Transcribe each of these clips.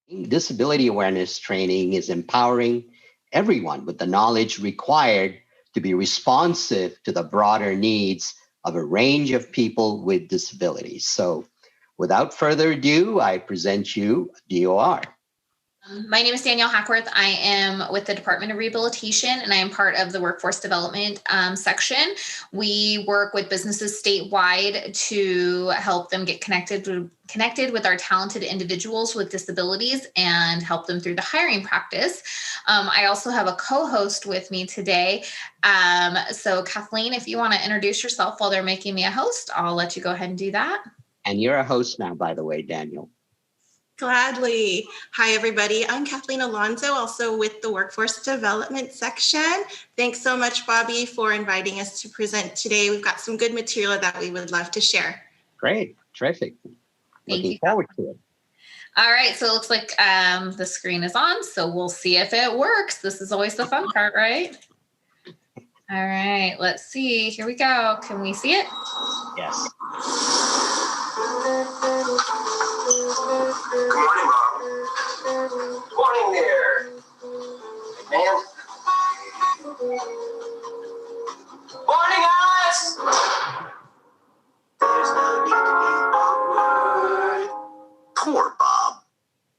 Disability awareness training is empowering everyone with the knowledge required to be responsive to the broader needs of a range of people with disabilities. So without further ado, I present you DOR. My name is Danielle Hackworth. I am with the Department of Rehabilitation, and I am part of the Workforce Development section. We work with businesses statewide to help them get connected with our talented individuals with disabilities and help them through the hiring practice. I also have a co-host with me today. So Kathleen, if you want to introduce yourself while they're making me a host, I'll let you go ahead and do that. And you're a host now, by the way, Daniel. Gladly. Hi, everybody. I'm Kathleen Alonso, also with the Workforce Development section. Thanks so much, Bobby, for inviting us to present today. We've got some good material that we would love to share. Great. Terrific. Looking forward to it. All right. So it looks like the screen is on, so we'll see if it works. This is always the fun part, right? All right. Let's see. Here we go. Can we see it? Yes. Good morning, Bob. Morning there. Man. Morning, Alice. There's no need to be awkward. Poor Bob.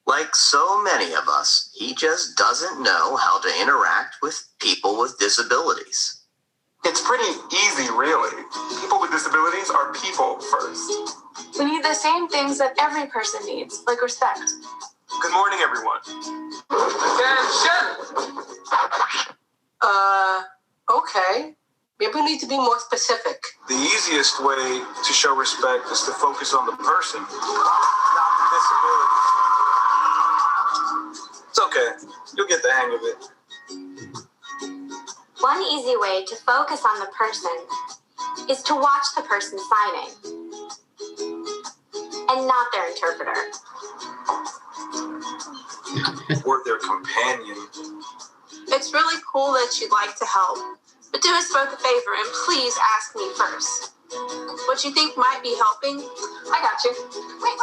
Like so many of us, he just doesn't know how to interact with people with disabilities. It's pretty easy, really. People with disabilities are people first. We need the same things that every person needs, like respect. Good morning, everyone. Attention! Okay. Maybe we need to be more specific. The easiest way to show respect is to focus on the person, not the disability. It's okay. You'll get the hang of it. One easy way to focus on the person is to watch the person signing and not their interpreter. Or their companion. It's really cool that you'd like to help, but do us both a favor and please ask me first. What you think might be helping, I got you. Wait,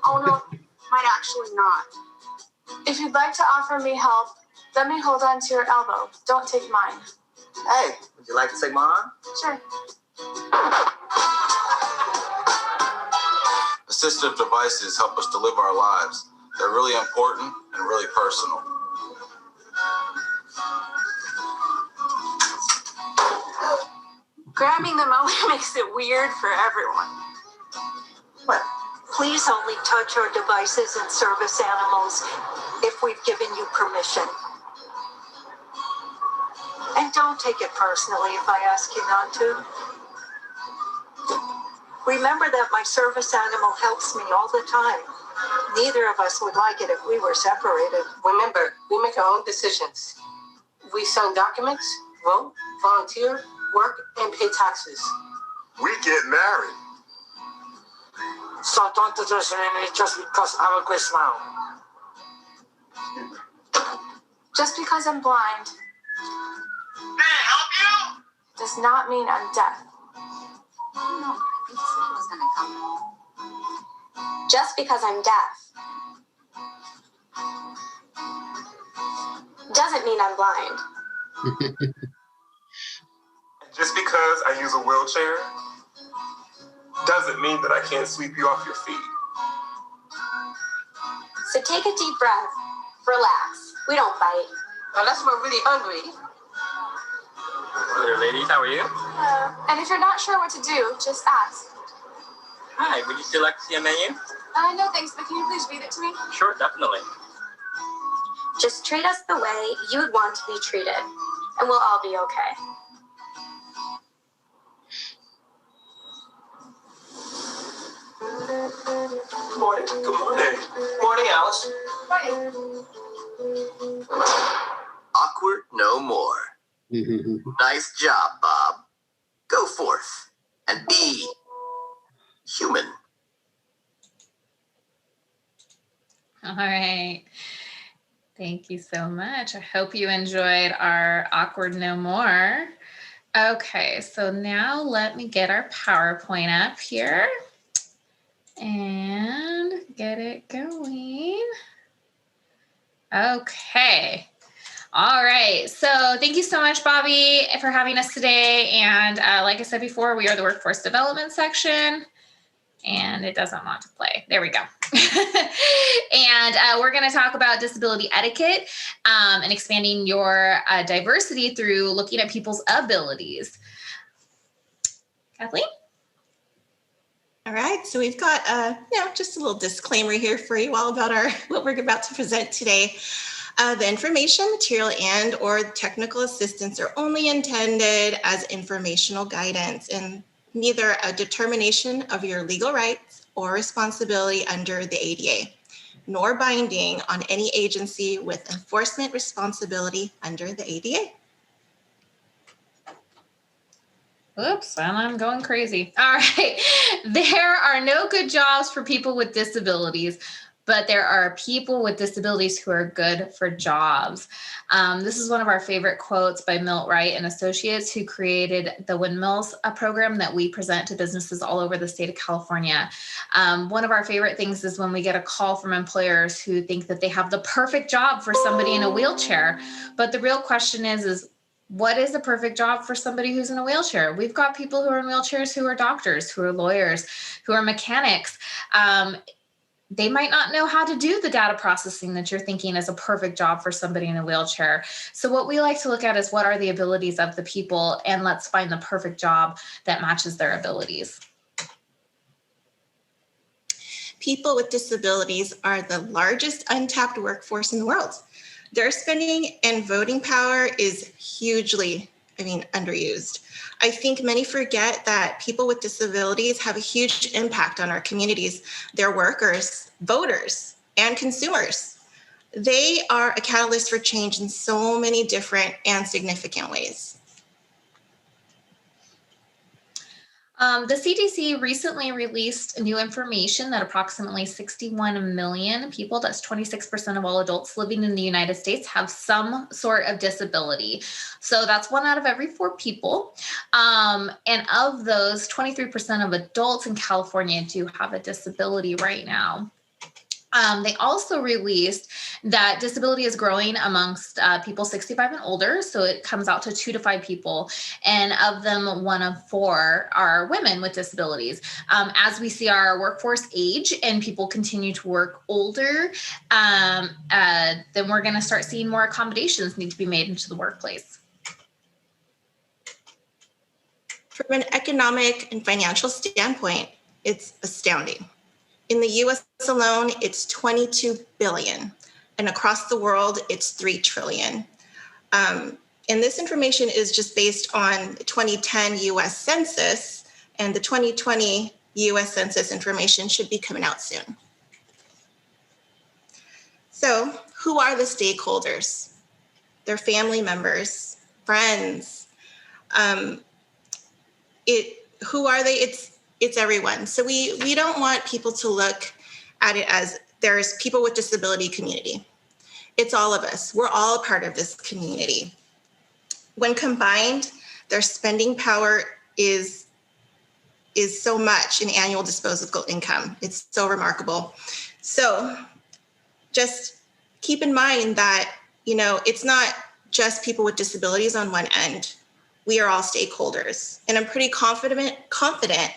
oh no, might actually not. If you'd like to offer me help, let me hold on to your elbow. Don't take mine. Hey, would you like to take my arm? Sure. Assistive devices help us to live our lives. They're really important and really personal. Grabbing them only makes it weird for everyone. But please only touch our devices and service animals if we've given you permission. And don't take it personally if I ask you not to. Remember that my service animal helps me all the time. Neither of us would like it if we were separated. Remember, we make our own decisions. We sign documents, vote, volunteer, work, and pay taxes. We get married. So don't desertion me just because I have a great smile. Just because I'm blind Can I help you? does not mean I'm deaf. No, I think someone was gonna come. Just because I'm deaf doesn't mean I'm blind. Just because I use a wheelchair doesn't mean that I can't sweep you off your feet. So take a deep breath, relax. We don't bite. Unless we're really hungry. Hello there, ladies. How are you? And if you're not sure what to do, just ask. Hi. Would you still like to see a menu? No thanks, but can you please read it to me? Sure, definitely. Just treat us the way you would want to be treated, and we'll all be okay. Good morning. Good morning. Morning, Alice. Morning. Awkward no more. Nice job, Bob. Go forth and be human. All right. Thank you so much. I hope you enjoyed our Awkward No More. Okay, so now let me get our PowerPoint up here and get it going. Okay. All right. So thank you so much, Bobby, for having us today. And like I said before, we are the workforce development section. And it doesn't want to play. There we go. And we're going to talk about disability etiquette and expanding your diversity through looking at people's abilities. Kathleen? All right, so we've got just a little disclaimer here for you all about what we're about to present today. The information, material, and or technical assistance are only intended as informational guidance and neither a determination of your legal rights or responsibility under the ADA, nor binding on any agency with enforcement responsibility under the ADA. Oops, I'm going crazy. All right. There are no good jobs for people with disabilities, but there are people with disabilities who are good for jobs. This is one of our favorite quotes by Milt Wright and Associates, who created the Windmills program that we present to businesses all over the state of California. One of our favorite things is when we get a call from employers who think that they have the perfect job for somebody in a wheelchair. But the real question is what is the perfect job for somebody who's in a wheelchair? We've got people who are in wheelchairs who are doctors, who are lawyers, who are mechanics. They might not know how to do the data processing that you're thinking is a perfect job for somebody in a wheelchair. So what we like to look at is what are the abilities of the people, and let's find the perfect job that matches their abilities. People with disabilities are the largest untapped workforce in the world. Their spending and voting power is hugely, underused. I think many forget that people with disabilities have a huge impact on our communities. They're workers, voters, and consumers. They are a catalyst for change in so many different and significant ways. The CDC recently released new information that approximately 61 million people, that's 26% of all adults living in the United States, have some sort of disability. So that's 1 out of every 4 people. And of those, 23% of adults in California do have a disability right now. They also released that disability is growing amongst people 65 and older. So it comes out to 2 to 5 people. And of them, 1 of 4 are women with disabilities. As we see our workforce age and people continue to work older, then we're going to start seeing more accommodations need to be made into the workplace. From an economic and financial standpoint, it's astounding. In the US alone, it's 22 billion, and across the world, it's 3 trillion. And this information is just based on the 2010 US Census, and the 2020 US Census information should be coming out soon. So, who are the stakeholders? They're family members, friends. Who are they? It's everyone. So we don't want people to look at it as there's people with disability community. It's all of us. We're all a part of this community. When combined, their spending power is so much in annual disposable income. It's so remarkable. So just keep in mind that, it's not just people with disabilities on one end. We are all stakeholders. And I'm pretty confident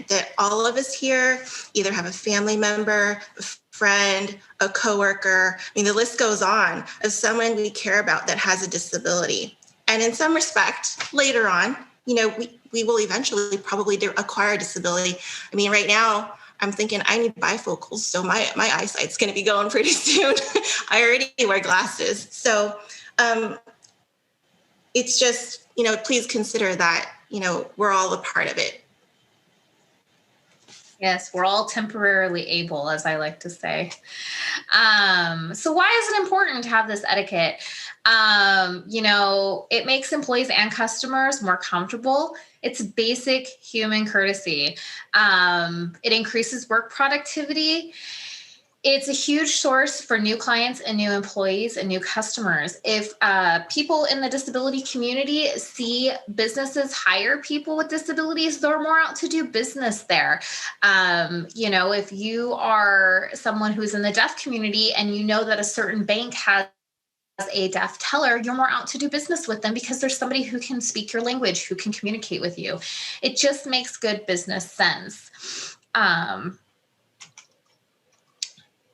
that all of us here either have a family member, a friend, a coworker. The list goes on of someone we care about that has a disability. And in some respect, later on, we will eventually probably acquire a disability. Right now, I'm thinking I need bifocals, so my eyesight's going to be going pretty soon. I already wear glasses. So it's just, please consider that, we're all a part of it. Yes, we're all temporarily able, as I like to say. So why is it important to have this etiquette? It makes employees and customers more comfortable. It's basic human courtesy. It increases work productivity. It's a huge source for new clients and new employees and new customers. If people in the disability community see businesses hire people with disabilities, they're more out to do business there. If you are someone who's in the deaf community and you know that a certain bank has a deaf teller, you're more out to do business with them because there's somebody who can speak your language, who can communicate with you. It just makes good business sense.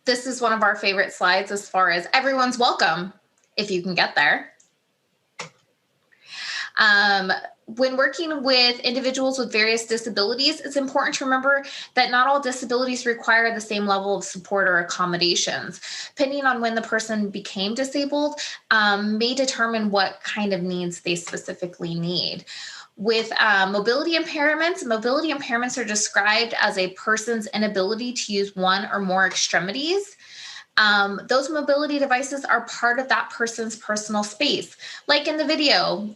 This is one of our favorite slides as far as everyone's welcome if you can get there. When working with individuals with various disabilities, it's important to remember that not all disabilities require the same level of support or accommodations. Depending on when the person became disabled, may determine what kind of needs they specifically need. With mobility impairments are described as a person's inability to use one or more extremities. Those mobility devices are part of that person's personal space. Like in the video,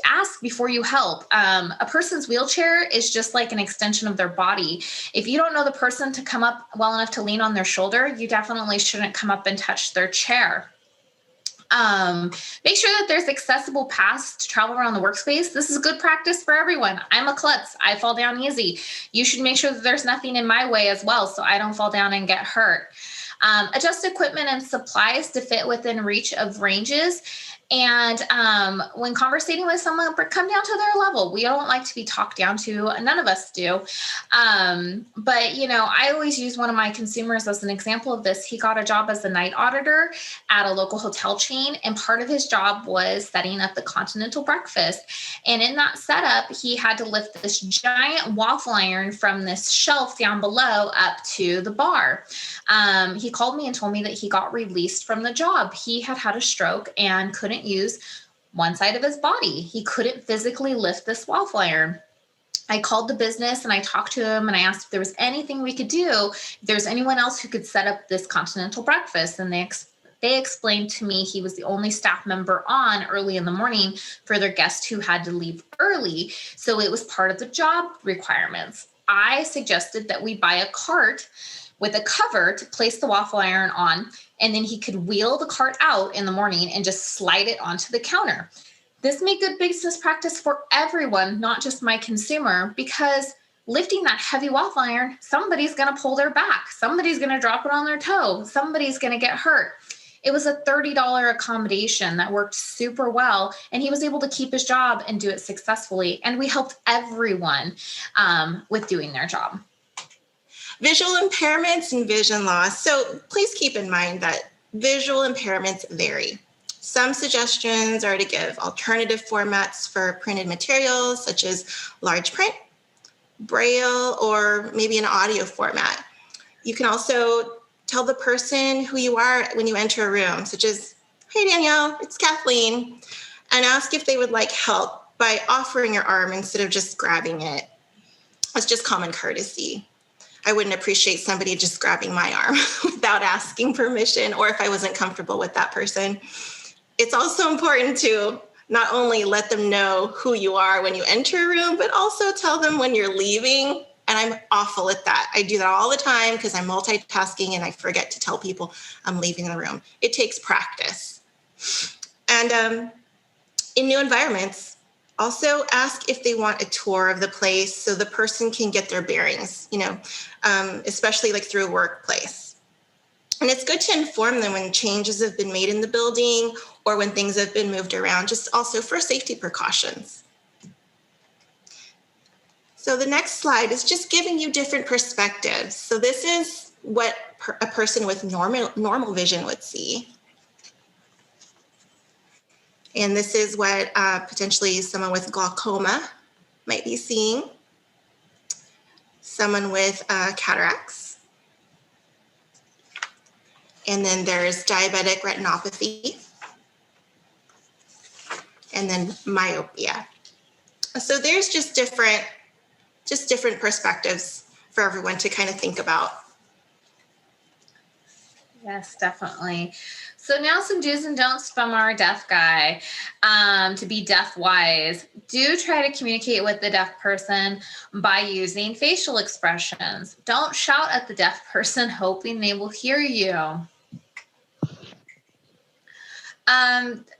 ask before you help. A person's wheelchair is just like an extension of their body. If you don't know the person to come up well enough to lean on their shoulder, you definitely shouldn't come up and touch their chair. Make sure that there's accessible paths to travel around the workspace. This is good practice for everyone. I'm a klutz. I fall down easy. You should make sure that there's nothing in my way as well, so I don't fall down and get hurt. Adjust equipment and supplies to fit within reach of ranges. And when conversating with someone, come down to their level. We don't like to be talked down to. None of us do. But, you know, I always use one of my consumers as an example of this. He got a job as a night auditor at a local hotel chain. And part of his job was setting up the continental breakfast. And in that setup, he had to lift this giant waffle iron from this shelf down below up to the bar. He called me and told me that he got released from the job. He had had a stroke and couldn't use one side of his body. He couldn't physically lift this waffle iron. I called the business and I talked to him and I asked if there was anything we could do, if there's anyone else who could set up this continental breakfast. And they explained to me he was the only staff member on early in the morning for their guests who had to leave early. So it was part of the job requirements. I suggested that we buy a cart with a cover to place the waffle iron on, and then he could wheel the cart out in the morning and just slide it onto the counter. This made good business practice for everyone, not just my consumer, because lifting that heavy waffle iron, somebody's going to pull their back. Somebody's going to drop it on their toe. Somebody's going to get hurt. It was a $30 accommodation that worked super well, and he was able to keep his job and do it successfully. And we helped everyone with doing their job. Visual impairments and vision loss. So please keep in mind that visual impairments vary. Some suggestions are to give alternative formats for printed materials, such as large print, braille, or maybe an audio format. You can also tell the person who you are when you enter a room, such as, "Hey, Danielle, it's Kathleen," and ask if they would like help by offering your arm instead of just grabbing it. It's just common courtesy. I wouldn't appreciate somebody just grabbing my arm without asking permission, or if I wasn't comfortable with that person. It's also important to not only let them know who you are when you enter a room, but also tell them when you're leaving. And I'm awful at that. I do that all the time because I'm multitasking and I forget to tell people I'm leaving the room. It takes practice. And in new environments, also ask if they want a tour of the place so the person can get their bearings, especially like through a workplace. And it's good to inform them when changes have been made in the building or when things have been moved around, just also for safety precautions. So the next slide is just giving you different perspectives. So this is what a person with normal vision would see. And this is what potentially someone with glaucoma might be seeing. Someone with cataracts. And then there's diabetic retinopathy. And then myopia. So there's just different perspectives for everyone to kind of think about. Yes, definitely. So now some do's and don'ts from our deaf guy. To be deaf wise, do try to communicate with the deaf person by using facial expressions. Don't shout at the deaf person hoping they will hear you.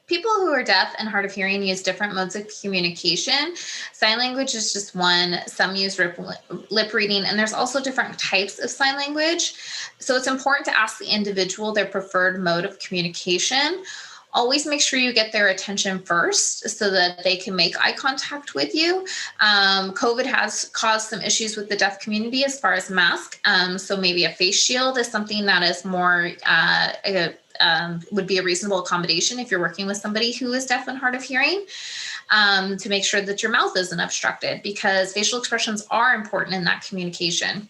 People who are deaf and hard of hearing use different modes of communication. Sign language is just one. Some use lip reading, and there's also different types of sign language. So it's important to ask the individual their preferred mode of communication. always make sure you get their attention first so that they can make eye contact with you. COVID has caused some issues with the deaf community as far as mask. So maybe a face shield is something that is more, would be a reasonable accommodation if you're working with somebody who is deaf and hard of hearing, to make sure that your mouth isn't obstructed, because facial expressions are important in that communication.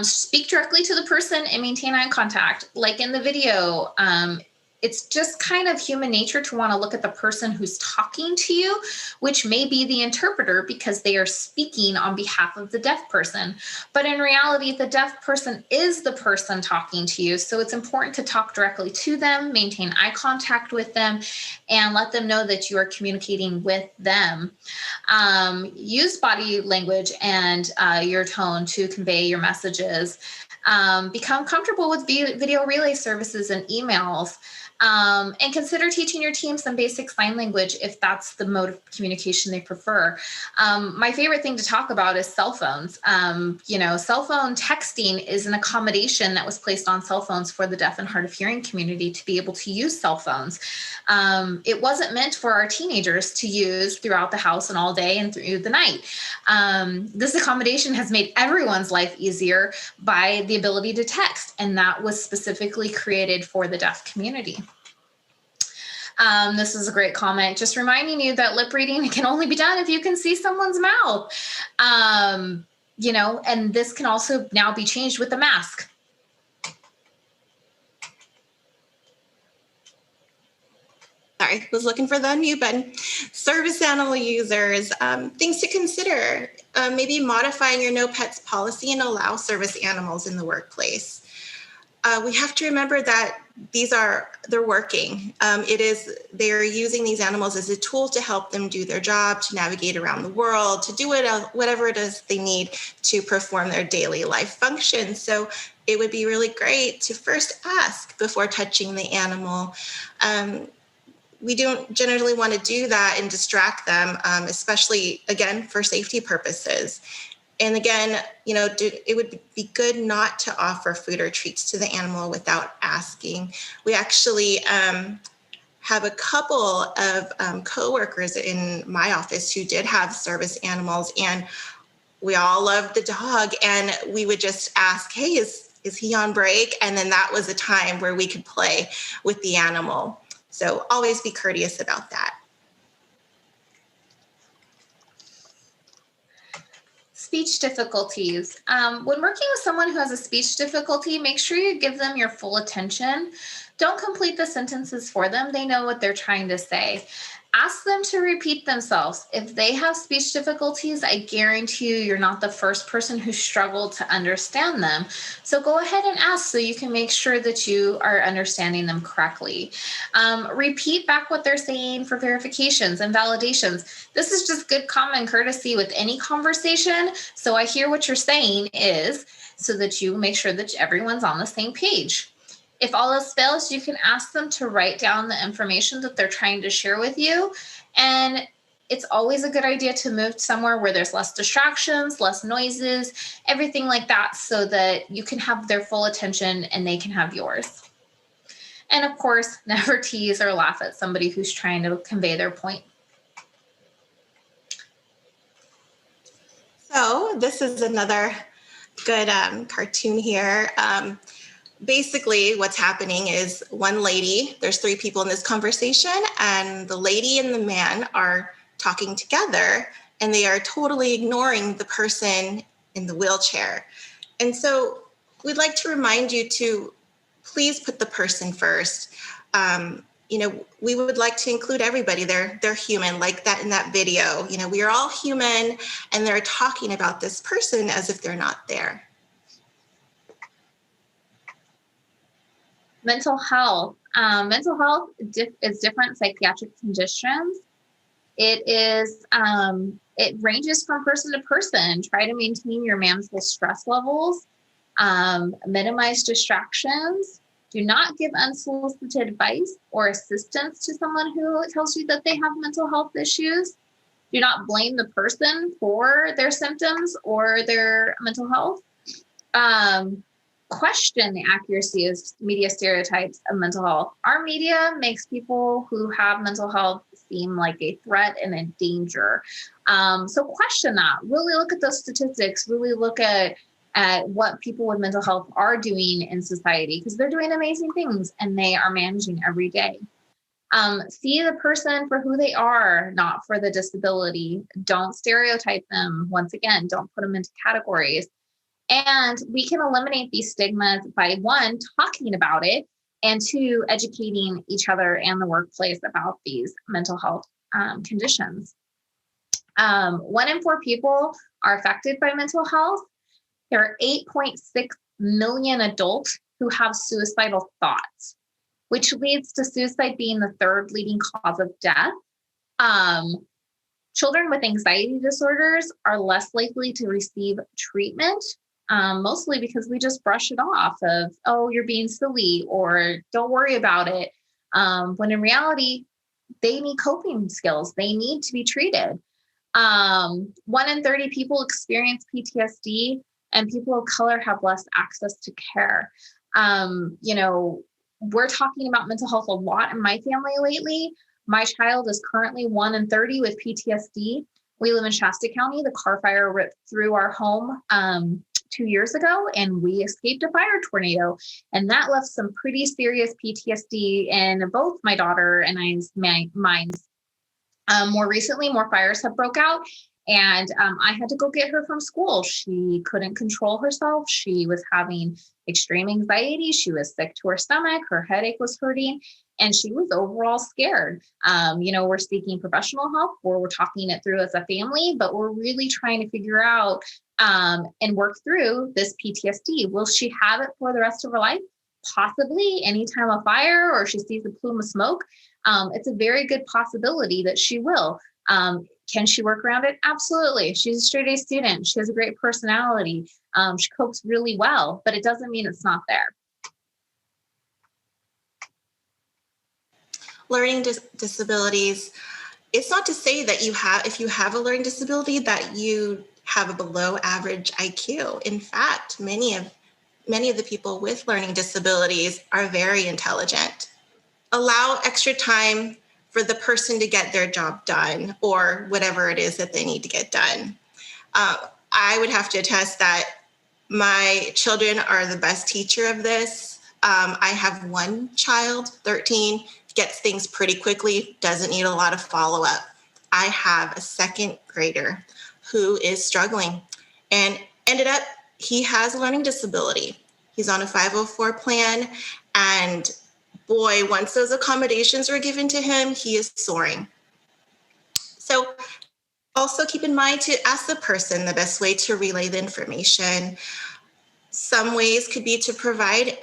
Speak directly to the person and maintain eye contact. Like in the video, it's just kind of human nature to want to look at the person who's talking to you, which may be the interpreter because they are speaking on behalf of the deaf person. But in reality, the deaf person is the person talking to you. So it's important to talk directly to them, maintain eye contact with them, and let them know that you are communicating with them. Use body language and your tone to convey your messages. Become comfortable with video relay services and emails. And consider teaching your team some basic sign language if that's the mode of communication they prefer. My favorite thing to talk about is cell phones. Cell phone texting is an accommodation that was placed on cell phones for the deaf and hard of hearing community to be able to use cell phones. It wasn't meant for our teenagers to use throughout the house and all day and through the night. This accommodation has made everyone's life easier by the ability to text, and that was specifically created for the deaf community. This is a great comment, just reminding you that lip reading can only be done if you can see someone's mouth. And this can also now be changed with the mask. Sorry, was looking for the unmute button. Service animal users, things to consider. Maybe modifying your no pets policy and allow service animals in the workplace. We have to remember that they're working. They're using these animals as a tool to help them do their job, to navigate around the world, to do whatever it is they need to perform their daily life functions. So it would be really great to first ask before touching the animal. We don't generally want to do that and distract them, especially, again, for safety purposes. And again, it would be good not to offer food or treats to the animal without asking. We actually have a couple of coworkers in my office who did have service animals, and we all loved the dog. And we would just ask, hey, is he on break? And then that was a time where we could play with the animal. So always be courteous about that. Speech difficulties. When working with someone who has a speech difficulty, make sure you give them your full attention. Don't complete the sentences for them. They know what they're trying to say. Ask them to repeat themselves. If they have speech difficulties, I guarantee you you're not the first person who struggled to understand them. So go ahead and ask so you can make sure that you are understanding them correctly. Repeat back what they're saying for verifications and validations. This is just good common courtesy with any conversation. So I hear what you're saying is so that you make sure that everyone's on the same page. If all else fails, you can ask them to write down the information that they're trying to share with you. And it's always a good idea to move somewhere where there's less distractions, less noises, everything like that, so that you can have their full attention and they can have yours. And of course, never tease or laugh at somebody who's trying to convey their point. So this is another good cartoon here. Basically, what's happening is one lady, there's three people in this conversation, and the lady and the man are talking together, and they are totally ignoring the person in the wheelchair. And so we'd like to remind you to please put the person first. We would like to include everybody. They're human, like that in that video. We are all human, and they're talking about this person as if they're not there. Mental health. Mental health is different psychiatric conditions. It ranges from person to person. Try to maintain your manageable stress levels. Minimize distractions. Do not give unsolicited advice or assistance to someone who tells you that they have mental health issues. Do not blame the person for their symptoms or their mental health. question the accuracy of media stereotypes of mental health. Our media makes people who have mental health seem like a threat and a danger. So question that. Really look at those statistics. Really look at what people with mental health are doing in society, because they're doing amazing things and they are managing every day. See the person for who they are, not for the disability. Don't stereotype them. Once again, don't put them into categories. And we can eliminate these stigmas by, one, talking about it, and two, educating each other and the workplace about these mental health conditions. 1 in 4 people are affected by mental health. There are 8.6 million adults who have suicidal thoughts, which leads to suicide being the 3rd leading cause of death. Children with anxiety disorders are less likely to receive treatment, mostly because we just brush it off of, oh, you're being silly, or don't worry about it. When in reality, they need coping skills. They need to be treated. 1 in 30 people experience PTSD, and people of color have less access to care. We're talking about mental health a lot in my family lately. My child is currently 1 in 30 with PTSD. We live in Shasta County. The car fire ripped through our home 2 years ago, and we escaped a fire tornado. And that left some pretty serious PTSD in both my daughter and I's minds. More recently, more fires have broke out, and I had to go get her from school. She couldn't control herself. She was having extreme anxiety. She was sick to her stomach. Her headache was hurting, and she was overall scared. We're seeking professional help, or we're talking it through as a family, but we're really trying to figure out and work through this PTSD. Will she have it for the rest of her life? Possibly. Anytime a fire or she sees a plume of smoke, it's a very good possibility that she will. Can she work around it? Absolutely. She's a straight A student. She has a great personality. She copes really well, but it doesn't mean it's not there. Learning disabilities, it's not to say that if you have a learning disability, that you have a below average IQ. In fact, many of the people with learning disabilities are very intelligent. Allow extra time for the person to get their job done, or whatever it is that they need to get done. I would have to attest that my children are the best teacher of this. I have one child, 13, gets things pretty quickly, doesn't need a lot of follow-up. I have a 2nd grader who is struggling, and ended up, he has a learning disability. He's on a 504 plan, and boy, once those accommodations were given to him, he is soaring. So also keep in mind to ask the person the best way to relay the information. Some ways could be to provide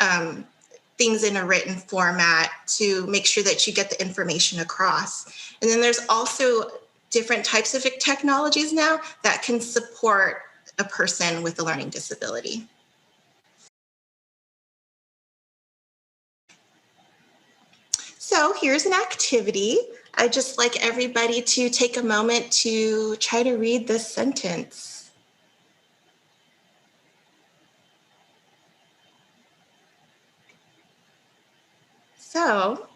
things in a written format to make sure that you get the information across. And then there's also different types of technologies now that can support a person with a learning disability. So here's an activity. I'd just like everybody to take a moment to try to read this sentence. So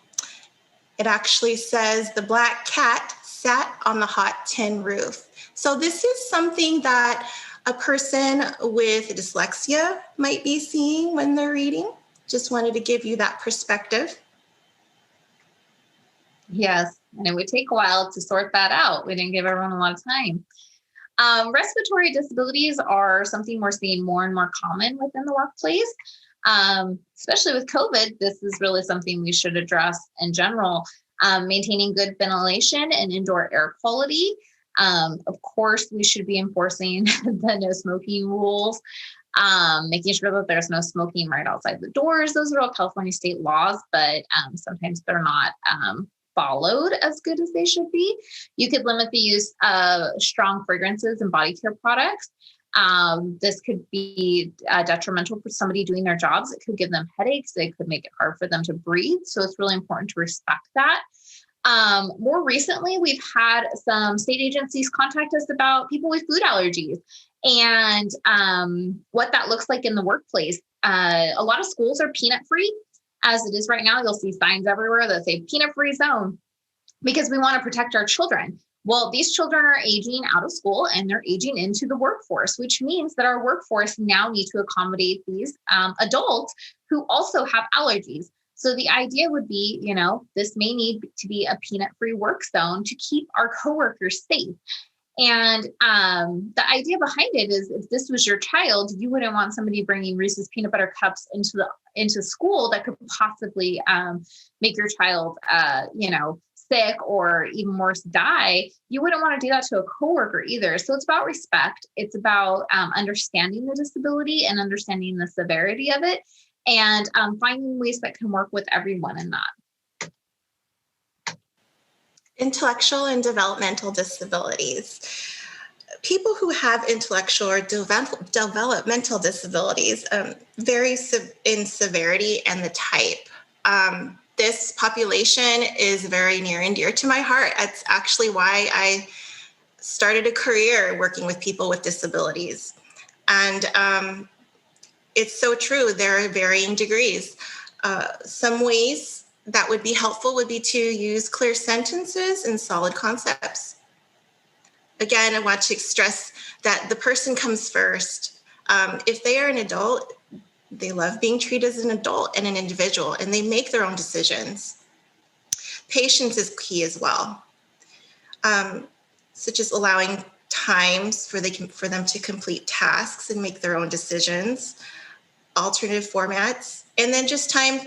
it actually says the black cat sat on the hot tin roof. So this is something that a person with dyslexia might be seeing when they're reading. Just wanted to give you that perspective. Yes, and it would take a while to sort that out. We didn't give everyone a lot of time. Respiratory disabilities are something we're seeing more and more common within the workplace. Especially with COVID, this is really something we should address in general. Maintaining good ventilation and indoor air quality. Of course, we should be enforcing the no smoking rules, making sure that there's no smoking right outside the doors. Those are all California state laws, but sometimes they're not followed as good as they should be. You could limit the use of strong fragrances and body care products. This could be detrimental for somebody doing their jobs. It could give them headaches. It could make it hard for them to breathe. So it's really important to respect that. More recently, we've had some state agencies contact us about people with food allergies and what that looks like in the workplace. a lot of schools are peanut free. As it is right now, you'll see signs everywhere that say peanut free zone because we want to protect our children. Well, these children are aging out of school and they're aging into the workforce, which means that our workforce now need to accommodate these adults who also have allergies. So the idea would be, this may need to be a peanut-free work zone to keep our coworkers safe. And the idea behind it is, if this was your child, you wouldn't want somebody bringing Reese's peanut butter cups into school that could possibly make your child, sick or even worse, die. You wouldn't want to do that to a coworker either. So it's about respect. It's about understanding the disability and understanding the severity of it, and finding ways that can work with everyone in that. Intellectual and developmental disabilities. People who have intellectual or developmental disabilities vary in severity and the type. This population is very near and dear to my heart. That's actually why I started a career working with people with disabilities. And it's so true. There are varying degrees. Some ways that would be helpful would be to use clear sentences and solid concepts. Again, I want to stress that the person comes first. If they are an adult, they love being treated as an adult and an individual, and they make their own decisions. Patience is key as well, such as allowing times for them to complete tasks and make their own decisions, alternative formats, and then just time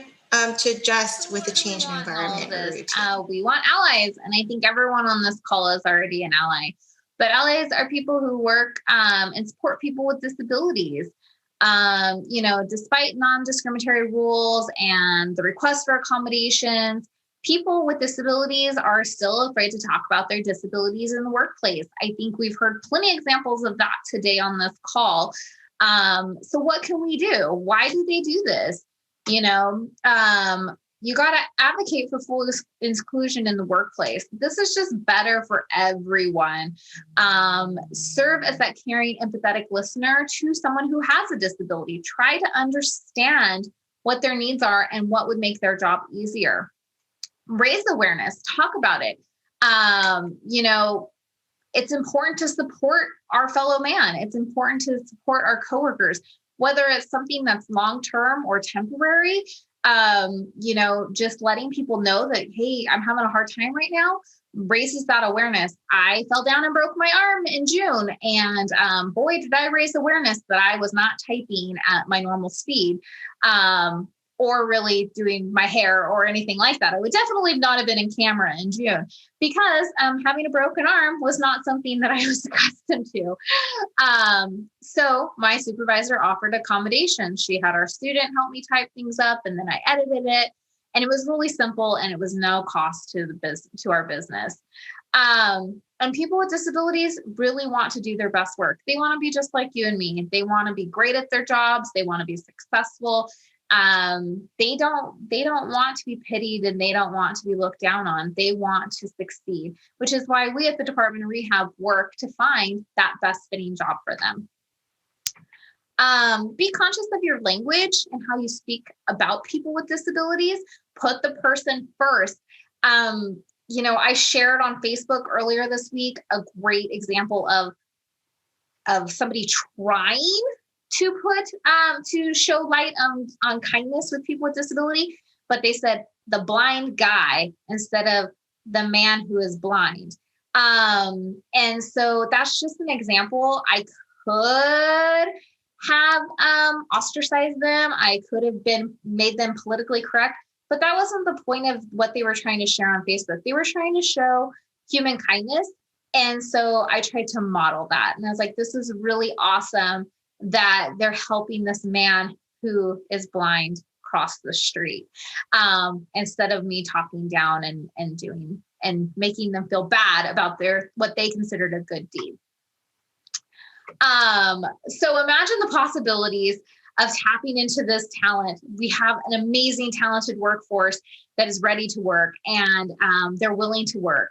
to adjust with the change in environment. We want allies, and I think everyone on this call is already an ally. But allies are people who work and support people with disabilities. Despite non-discriminatory rules and the request for accommodations, people with disabilities are still afraid to talk about their disabilities in the workplace. I think we've heard plenty of examples of that today on this call. So what can we do? Why do they do this? You got to advocate for full inclusion in the workplace. This is just better for everyone. Serve as that caring, empathetic listener to someone who has a disability. Try to understand what their needs are and what would make their job easier. Raise awareness, talk about it. It's important to support our fellow man. It's important to support our coworkers, whether it's something that's long-term or temporary. Just letting people know that, hey, I'm having a hard time right now, raises that awareness. I fell down and broke my arm in June. And boy, did I raise awareness that I was not typing at my normal speed or really doing my hair or anything like that. I would definitely not have been in camera in June because having a broken arm was not something that I was accustomed to. So my supervisor offered accommodation. She had our student help me type things up, and then I edited it. And it was really simple, and it was no cost to our business. And people with disabilities really want to do their best work. They want to be just like you and me. They want to be great at their jobs. They want to be successful. They don't want to be pitied, and they don't want to be looked down on. They want to succeed, which is why we at the Department of Rehab work to find that best fitting job for them. Be conscious of your language and how you speak about people with disabilities. Put the person first. I shared on Facebook earlier this week a great example of somebody trying to show light on kindness with people with disability, but they said the blind guy instead of the man who is blind. And so that's just an example. I could have ostracized them. I could have made them politically correct, but that wasn't the point of what they were trying to share on Facebook. They were trying to show human kindness. And so I tried to model that. And I was like, this is really awesome that they're helping this man who is blind cross the street, instead of me talking down and doing and making them feel bad about what they considered a good deed. So imagine the possibilities of tapping into this talent. We have an amazing, talented workforce that is ready to work, and they're willing to work.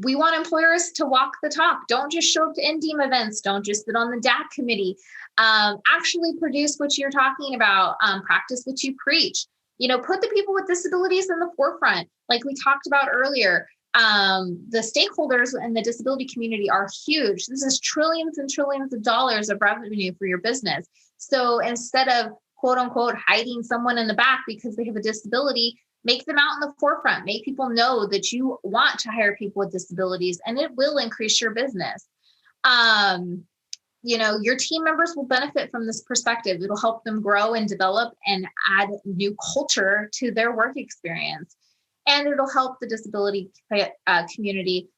We want employers to walk the talk. Don't just show up to NDEAM events. Don't just sit on the DAC committee. Actually produce what you're talking about, practice what you preach. Put the people with disabilities in the forefront. Like we talked about earlier, the stakeholders in the disability community are huge. This is trillions and trillions of dollars of revenue for your business. So instead of quote unquote hiding someone in the back because they have a disability, make them out in the forefront. Make people know that you want to hire people with disabilities, and it will increase your business. Your team members will benefit from this perspective. It'll help them grow and develop and add new culture to their work experience. And it'll help the disability community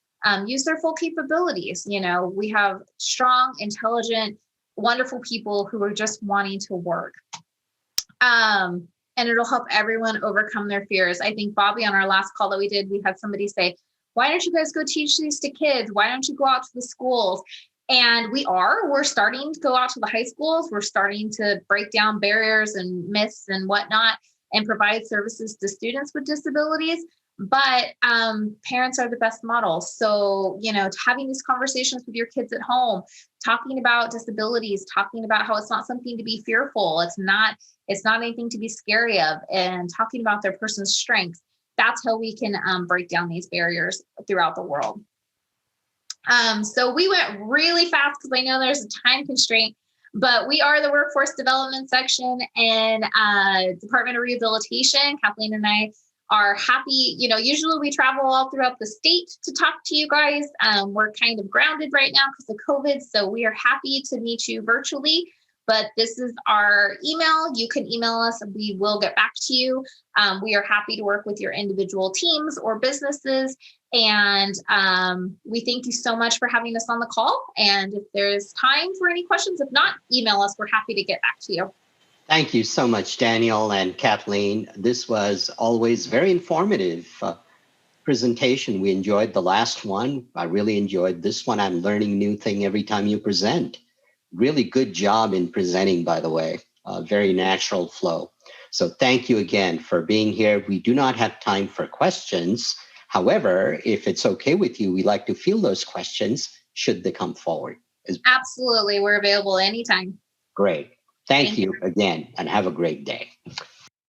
use their full capabilities. We have strong, intelligent, wonderful people who are just wanting to work. And it'll help everyone overcome their fears. I think, Bobby, on our last call that we did, we had somebody say, why don't you guys go teach these to kids? Why don't you go out to the schools? And we're starting to go out to the high schools. We're starting to break down barriers and myths and whatnot and provide services to students with disabilities. But parents are the best models. So, having these conversations with your kids at home, talking about disabilities, talking about how it's not something to be fearful. It's not anything to be scary of, and talking about their person's strengths. That's how we can break down these barriers throughout the world. So we went really fast because I know there's a time constraint, but we are the workforce development section in Department of Rehabilitation. Kathleen and I are happy. Usually we travel all throughout the state to talk to you guys. We're kind of grounded right now because of COVID, so we are happy to meet you virtually. But this is our email. You can email us and we will get back to you. We are happy to work with your individual teams or businesses. And we thank you so much for having us on the call. And if there's time for any questions, if not, email us. We're happy to get back to you. Thank you so much, Daniel and Kathleen. This was always very informative presentation. We enjoyed the last one. I really enjoyed this one. I'm learning new thing every time you present. Really good job in presenting, by the way. Very natural flow. So thank you again for being here. We do not have time for questions. However, if it's okay with you, we'd like to field those questions should they come forward. Absolutely. We're available anytime. Great. Thank you again, and have a great day.